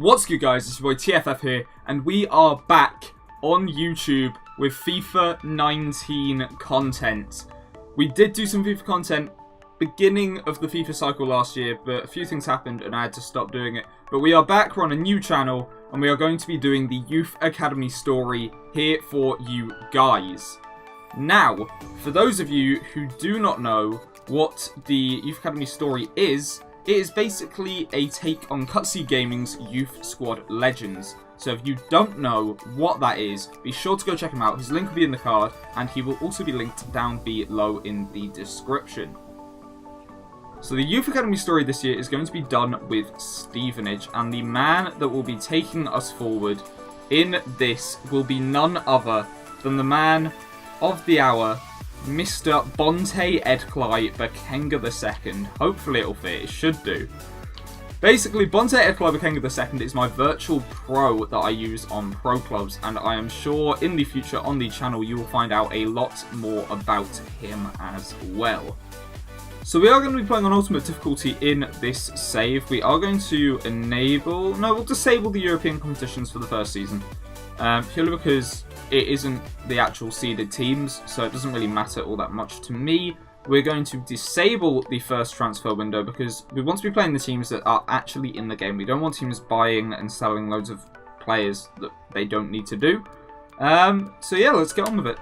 What's good, guys? It's your boy TFF here, and we are back on YouTube with FIFA 19 content. We did do some FIFA content beginning of the FIFA cycle last year, but a few things happened and I had to stop doing it. But we are back, we're on a new channel, and we are going to be doing the Youth Academy story here for you guys. Now, for those of you who do not know what the Youth Academy story is, it is basically a take on Cutzy Gaming's Youth Squad Legends. So if you don't know what that is, be sure to go check him out. His link will be in the card, and he will also be linked down below in the description. So the Youth Academy story this year is going to be done with Stevenage, and the man that will be taking us forward in this will be none other than the man of the hour, Mr. Bonte Edcly Bakenga II. Hopefully it'll fit, it should do. Basically, Bonte Edcly Bakenga II is my virtual pro that I use on pro clubs, and I am sure in the future on the channel you will find out a lot more about him as well. So we are going to be playing on ultimate difficulty in this save. We are going to we'll disable the European competitions for the first season. Purely because it isn't the actual seeded teams, so it doesn't really matter all that much to me. We're going to disable the first transfer window because we want to be playing the teams that are actually in the game. We don't want teams buying and selling loads of players that they don't need to do. So yeah, let's get on with it.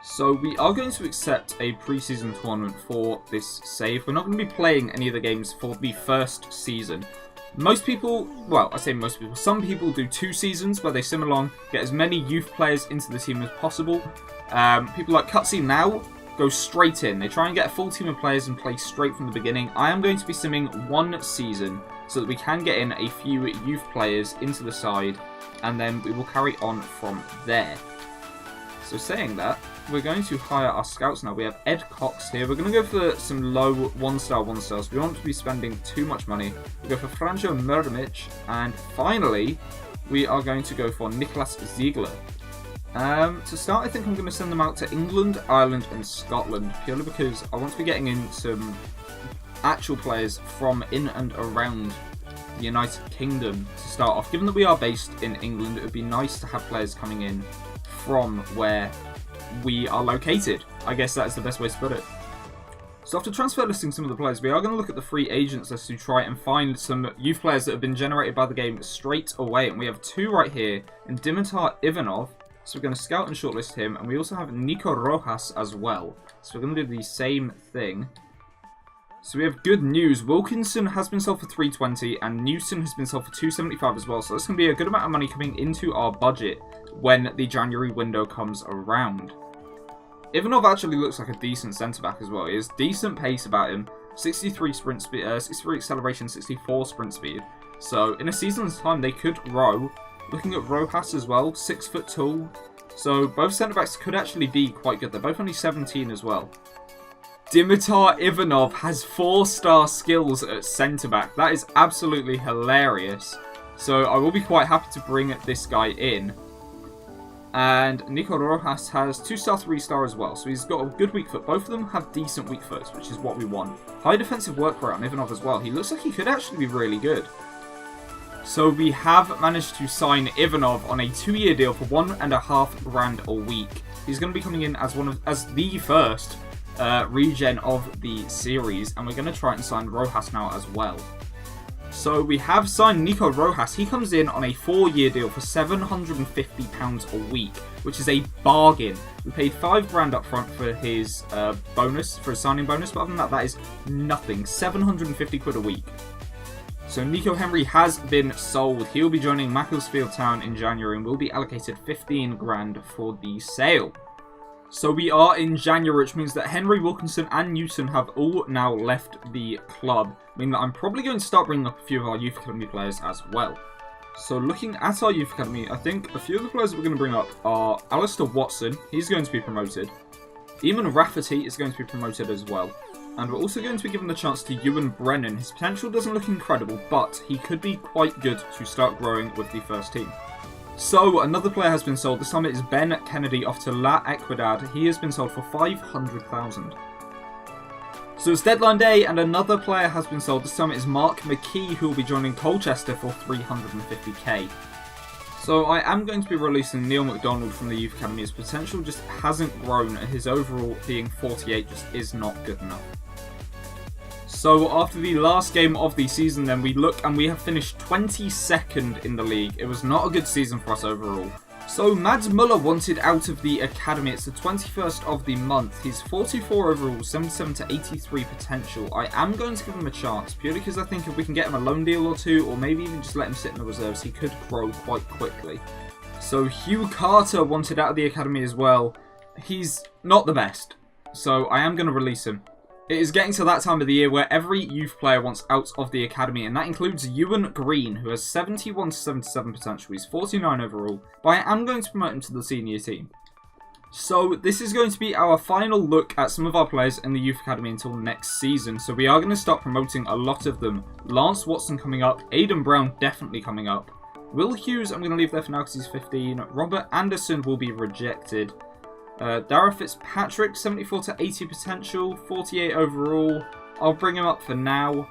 So we are going to accept a pre-season tournament for this save. We're not going to be playing any of the games for the first season. Most people, well, I say most people, some people do 2 seasons where they sim along, get as many youth players into the team as possible. People like Cutzy now go straight in. They try and get a full team of players and play straight from the beginning. I am going to be simming 1 season so that we can get in a few youth players into the side, and then we will carry on from there. So saying that, we're going to hire our scouts now. We have Ed Cox here. We're going to go for some low 1-star 1-stars. We don't want to be spending too much money. We go for Franjo Mrmic, and finally, we are going to go for Niklas Ziegler. To start, I think I'm going to send them out to England, Ireland, and Scotland, purely because I want to be getting in some actual players from in and around the United Kingdom to start off. Given that we are based in England, it would be nice to have players coming in from where we are located. I guess that's the best way to put it. So after transfer listing some of the players, we are going to look at the free agents list to try and find some youth players that have been generated by the game straight away. And we have 2 right here in Dimitar Ivanov. So we're going to scout and shortlist him. And we also have Nico Rojas as well. So we're going to do the same thing. So we have good news. Wilkinson has been sold for 320 and Newson has been sold for 275 as well. So that's going to be a good amount of money coming into our budget when the January window comes around. Ivanov actually looks like a decent centre-back as well. He has decent pace about him. 63 sprint speed, 63 acceleration, 64 sprint speed. So in a season's time, they could grow. Looking at Rojas as well, 6 foot tall. So both centre-backs could actually be quite good. They're both only 17 as well. Dimitar Ivanov has 4-star skills at centre-back. That is absolutely hilarious. So I will be quite happy to bring this guy in. And Nico Rojas has 2-star, 3-star as well. So he's got a good weak foot. Both of them have decent weak foots, which is what we want. High defensive work rate on Ivanov as well. He looks like he could actually be really good. So we have managed to sign Ivanov on a 2-year deal for $1.5 grand a week. He's going to be coming in as the first regen of the series, and we're going to try and sign Rojas now as well. So we have signed Nico Rojas. He comes in on a 4-year deal for £750 a week, which is a bargain. We paid $5 grand up front for his bonus, for his signing bonus, but other than that, that is nothing. 750 quid a week. So Nico Henry has been sold. He'll be joining Macclesfield Town in January and will be allocated 15 grand for the sale. So we are in January, which means that Henry, Wilkinson and Newton have all now left the club. Meaning that I'm probably going to start bringing up a few of our Youth Academy players as well. So looking at our Youth Academy, I think a few of the players that we're going to bring up are Alistair Watson. He's going to be promoted. Eamon Rafferty is going to be promoted as well. And we're also going to be given the chance to Ewan Brennan. His potential doesn't look incredible, but he could be quite good to start growing with the first team. So, another player has been sold. This time it is Ben Kennedy off to La Equidad. He has been sold for $500,000. So it's deadline day and another player has been sold. This time it is Mark McKee, who will be joining Colchester for 350k. So I am going to be releasing Neil McDonald from the Youth Academy. His potential just hasn't grown and his overall being 48 just is not good enough. So after the last game of the season then we look and we have finished 22nd in the league. It was not a good season for us overall. So Mads Muller wanted out of the academy. It's the 21st of the month. He's 44 overall, 77 to 83 potential. I am going to give him a chance purely because I think if we can get him a loan deal or two, or maybe even just let him sit in the reserves, he could grow quite quickly. So Hugh Carter wanted out of the academy as well. He's not the best, so I am going to release him. It is getting to that time of the year where every youth player wants out of the academy, and that includes Ewan Green, who has 71 to 77 potential. He's 49 overall, but I am going to promote him to the senior team. So this is going to be our final look at some of our players in the youth academy until next season. So we are going to start promoting a lot of them. Lance Watson coming up, Aidan Brown definitely coming up. Will Hughes I'm going to leave there for now because he's 15. Robert Anderson will be rejected. Dara Fitzpatrick, 74 to 80 potential, 48 overall. I'll bring him up for now.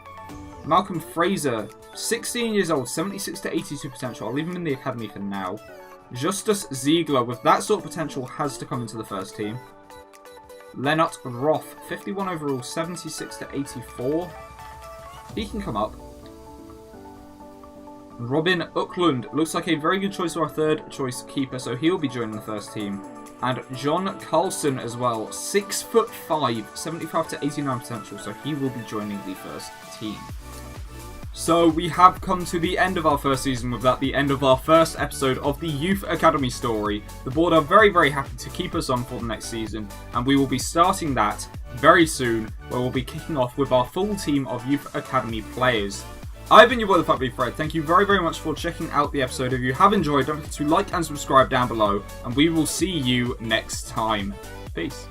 Malcolm Fraser, 16 years old, 76 to 82 potential. I'll leave him in the academy for now. Justus Ziegler, with that sort of potential, has to come into the first team. Lennart Roth, 51 overall, 76 to 84. He can come up. Robin Ucklund, looks like a very good choice for our third choice keeper, so he'll be joining the first team. And John Carlson as well, 6'5", 75 to 89 potential, so he will be joining the first team. So we have come to the end of our first season, with that the end of our first episode of the Youth Academy story. The board are very, very happy to keep us on for the next season, and we will be starting that very soon, where we'll be kicking off with our full team of Youth Academy players. I've been your boy, the Fat Big Fred. Thank you very, very much for checking out the episode. If you have enjoyed, don't forget to like and subscribe down below, and we will see you next time. Peace.